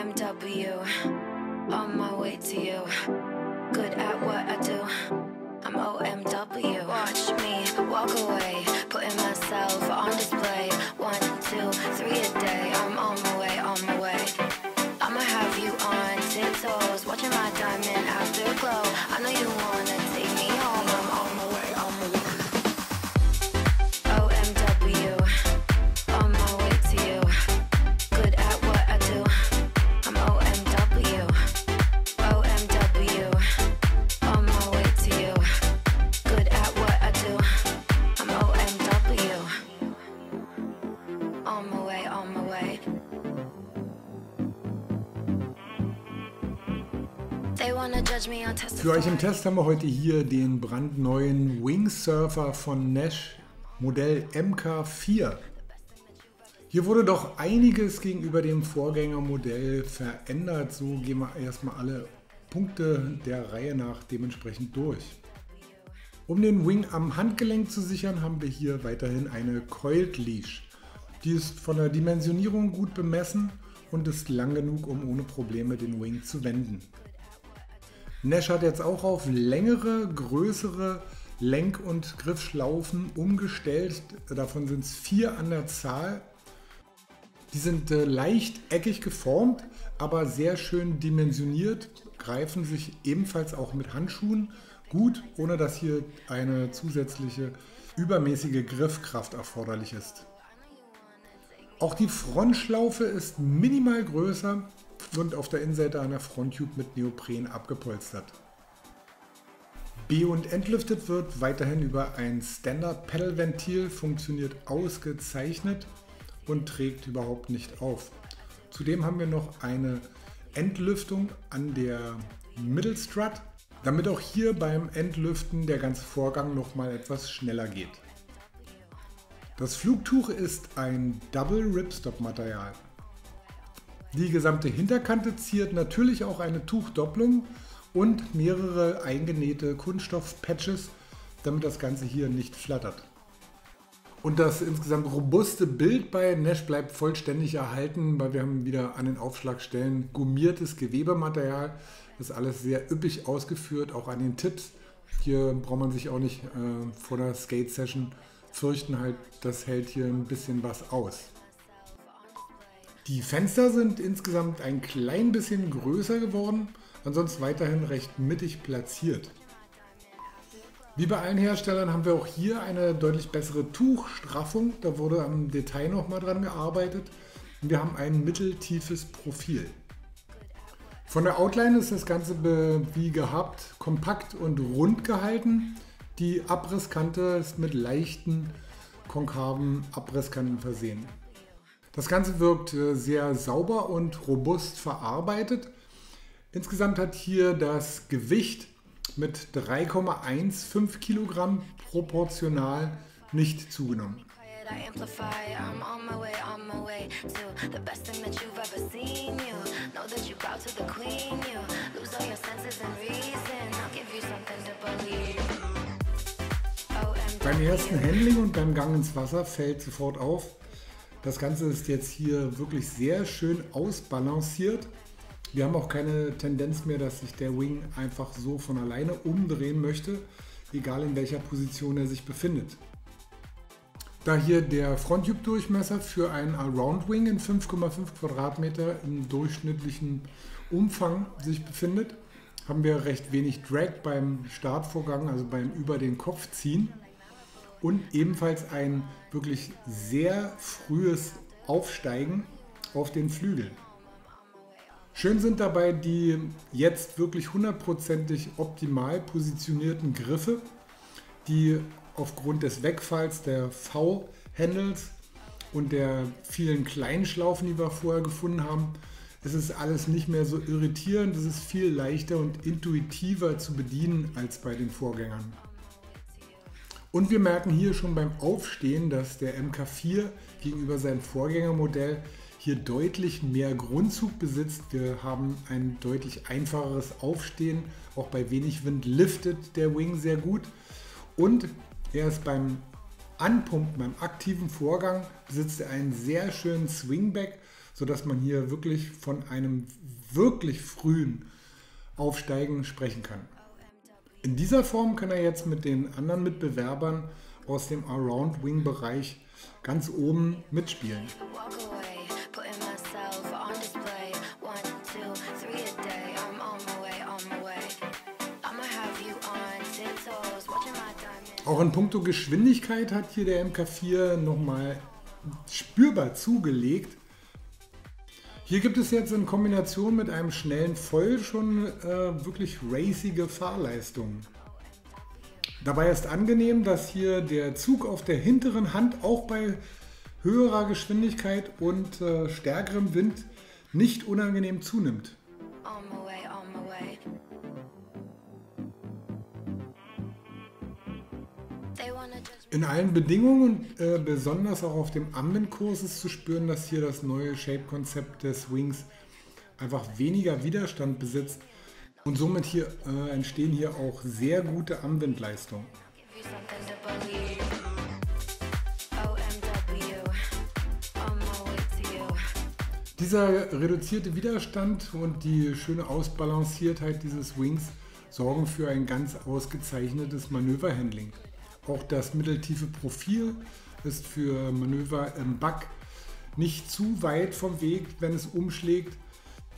OMW, on my way to you. Good at what I do. I'm OMW. Watch me walk away, putting myself on display. 1, 2, 3 a day. I'm on my way, on my way. I'ma have you on tiptoes, watching my diamond afterglow. I know you wanna take me home. I'm on my way, on my way. OMW, on my way to you. Good at what I do. I'm OMW. OMW, on my way to you. Good at what I do. I'm OMW. On my way, on my way. Für euch im Test haben wir heute hier den brandneuen Wingsurfer von Nash, Modell MK4. Hier wurde doch einiges gegenüber dem Vorgängermodell verändert, so gehen wir erstmal alle Punkte der Reihe nach dementsprechend durch. Um den Wing am Handgelenk zu sichern, haben wir hier weiterhin eine Coiled Leash. Die ist von der Dimensionierung gut bemessen und ist lang genug, um ohne Probleme den Wing zu wenden. Nash hat jetzt auch auf längere, größere Lenk- und Griffschlaufen umgestellt. Davon sind es 4 an der Zahl. Die sind leicht eckig geformt, aber sehr schön dimensioniert, greifen sich ebenfalls auch mit Handschuhen gut, ohne dass hier eine zusätzliche übermäßige Griffkraft erforderlich ist. Auch die Frontschlaufe ist minimal größer und auf der Innenseite an der Fronttube mit Neopren abgepolstert. Be- und entlüftet wird weiterhin über ein Standard-Pedal-Ventil, funktioniert ausgezeichnet und trägt überhaupt nicht auf. Zudem haben wir noch eine Entlüftung an der Mittelstrut, damit auch hier beim Entlüften der ganze Vorgang nochmal etwas schneller geht. Das Flugtuch ist ein Double Ripstop Material. Die gesamte Hinterkante ziert natürlich auch eine Tuchdopplung und mehrere eingenähte Kunststoff-Patches, damit das Ganze hier nicht flattert. Und das insgesamt robuste Bild bei Nash bleibt vollständig erhalten, weil wir haben wieder an den Aufschlagstellen gummiertes Gewebematerial. Das ist alles sehr üppig ausgeführt, auch an den Tipps. Hier braucht man sich auch nicht vor der Skate-Session fürchten, halt, das hält hier ein bisschen was aus. Die Fenster sind insgesamt ein klein bisschen größer geworden, ansonsten weiterhin recht mittig platziert. Wie bei allen Herstellern haben wir auch hier eine deutlich bessere Tuchstraffung, da wurde am Detail nochmal dran gearbeitet. Und wir haben ein mitteltiefes Profil. Von der Outline ist das Ganze wie gehabt kompakt und rund gehalten. Die Abrisskante ist mit leichten konkaven Abrisskanten versehen. Das Ganze wirkt sehr sauber und robust verarbeitet. Insgesamt hat hier das Gewicht mit 3,15 Kilogramm proportional nicht zugenommen. Beim ersten Handling und beim Gang ins Wasser fällt sofort auf, das Ganze ist jetzt hier wirklich sehr schön ausbalanciert. Wir haben auch keine Tendenz mehr, dass sich der Wing einfach so von alleine umdrehen möchte, egal in welcher Position er sich befindet. Da hier der Fronttube-Durchmesser für einen Allround-Wing in 5,5 Quadratmeter im durchschnittlichen Umfang sich befindet, haben wir recht wenig Drag beim Startvorgang, also beim über den Kopf ziehen. Und ebenfalls ein wirklich sehr frühes Aufsteigen auf den Flügel. Schön sind dabei die jetzt wirklich 100%ig optimal positionierten Griffe, die aufgrund des Wegfalls der V-Handles und der vielen kleinen Schlaufen, die wir vorher gefunden haben, es ist alles nicht mehr so irritierend, es ist viel leichter und intuitiver zu bedienen als bei den Vorgängern. Und wir merken hier schon beim Aufstehen, dass der MK4 gegenüber seinem Vorgängermodell hier deutlich mehr Grundzug besitzt. Wir haben ein deutlich einfacheres Aufstehen, auch bei wenig Wind liftet der Wing sehr gut. Und er ist beim Anpumpen, beim aktiven Vorgang, besitzt er einen sehr schönen Swingback, sodass man hier wirklich von einem wirklich frühen Aufsteigen sprechen kann. In dieser Form kann er jetzt mit den anderen Mitbewerbern aus dem Around-Wing-Bereich ganz oben mitspielen. Auch in puncto Geschwindigkeit hat hier der MK4 nochmal spürbar zugelegt. Hier gibt es jetzt in Kombination mit einem schnellen Voll schon wirklich racige Fahrleistungen. Dabei ist angenehm, dass hier der Zug auf der hinteren Hand auch bei höherer Geschwindigkeit und stärkerem Wind nicht unangenehm zunimmt. In allen Bedingungen und besonders auch auf dem Ambient-Kurs ist zu spüren, dass hier das neue Shape-Konzept des Wings einfach weniger Widerstand besitzt und somit hier, entstehen hier auch sehr gute Ambient-Leistungen. Dieser reduzierte Widerstand und die schöne Ausbalanciertheit dieses Wings sorgen für ein ganz ausgezeichnetes Manöverhandling. Auch das mitteltiefe Profil ist für Manöver im Bug nicht zu weit vom Weg, wenn es umschlägt,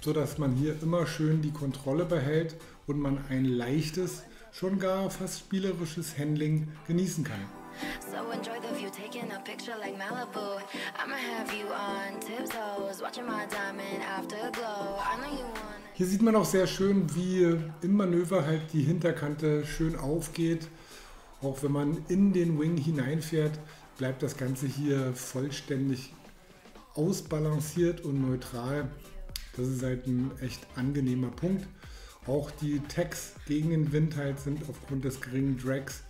sodass man hier immer schön die Kontrolle behält und man ein leichtes, schon gar fast spielerisches Handling genießen kann. Hier sieht man auch sehr schön, wie im Manöver halt die Hinterkante schön aufgeht. Auch wenn man in den Wing hineinfährt, bleibt das Ganze hier vollständig ausbalanciert und neutral. Das ist halt ein echt angenehmer Punkt. Auch die Tags gegen den Wind halt sind aufgrund des geringen Drags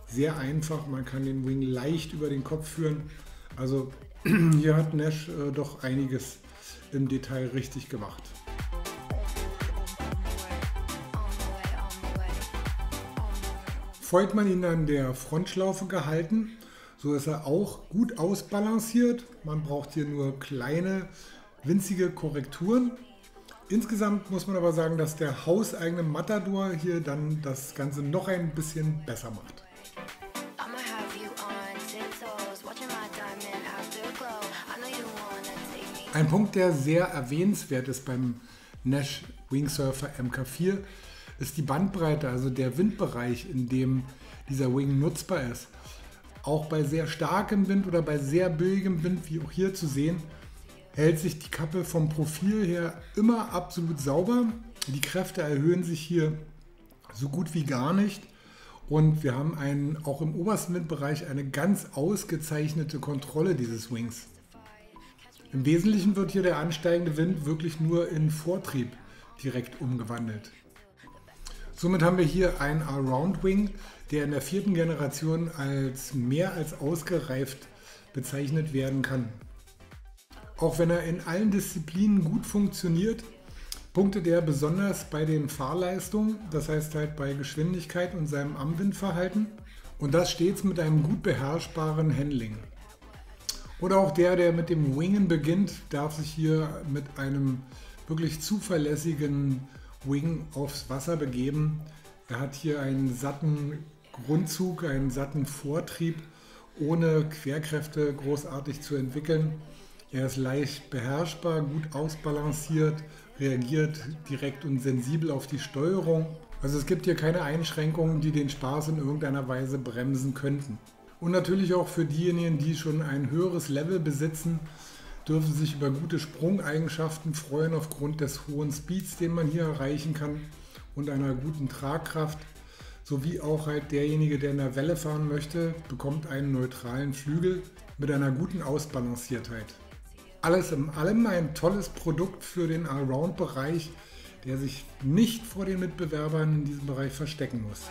sehr einfach. Man kann den Wing leicht über den Kopf führen. Also hier hat Nash doch einiges im Detail richtig gemacht. Folgt man ihn an der Frontschlaufe gehalten, so ist er auch gut ausbalanciert. Man braucht hier nur kleine, winzige Korrekturen. Insgesamt muss man aber sagen, dass der hauseigene Matador hier dann das Ganze noch ein bisschen besser macht. Ein Punkt, der sehr erwähnenswert ist beim Nash Wingsurfer MK4, ist die Bandbreite, also der Windbereich, in dem dieser Wing nutzbar ist. Auch bei sehr starkem Wind oder bei sehr böigem Wind, wie auch hier zu sehen, hält sich die Kappe vom Profil her immer absolut sauber. Die Kräfte erhöhen sich hier so gut wie gar nicht und wir haben auch im obersten Windbereich eine ganz ausgezeichnete Kontrolle dieses Wings. Im Wesentlichen wird hier der ansteigende Wind wirklich nur in Vortrieb direkt umgewandelt. Somit haben wir hier einen Around Wing, der in der 4. Generation als mehr als ausgereift bezeichnet werden kann. Auch wenn er in allen Disziplinen gut funktioniert, punktet er besonders bei den Fahrleistungen, das heißt halt bei Geschwindigkeit und seinem Amwindverhalten und das stets mit einem gut beherrschbaren Handling. Oder auch der mit dem Wingen beginnt, darf sich hier mit einem wirklich zuverlässigen Wing aufs Wasser begeben. Er hat hier einen satten Grundzug, einen satten Vortrieb, ohne Querkräfte großartig zu entwickeln. Er ist leicht beherrschbar, gut ausbalanciert, reagiert direkt und sensibel auf die Steuerung. Also es gibt hier keine Einschränkungen, die den Spaß in irgendeiner Weise bremsen könnten. Und natürlich auch für diejenigen, die schon ein höheres Level besitzen, dürfen sich über gute Sprungeigenschaften freuen aufgrund des hohen Speeds, den man hier erreichen kann und einer guten Tragkraft, sowie auch halt derjenige, der in der Welle fahren möchte, bekommt einen neutralen Flügel mit einer guten Ausbalanciertheit. Alles in allem ein tolles Produkt für den Allround-Bereich, der sich nicht vor den Mitbewerbern in diesem Bereich verstecken muss.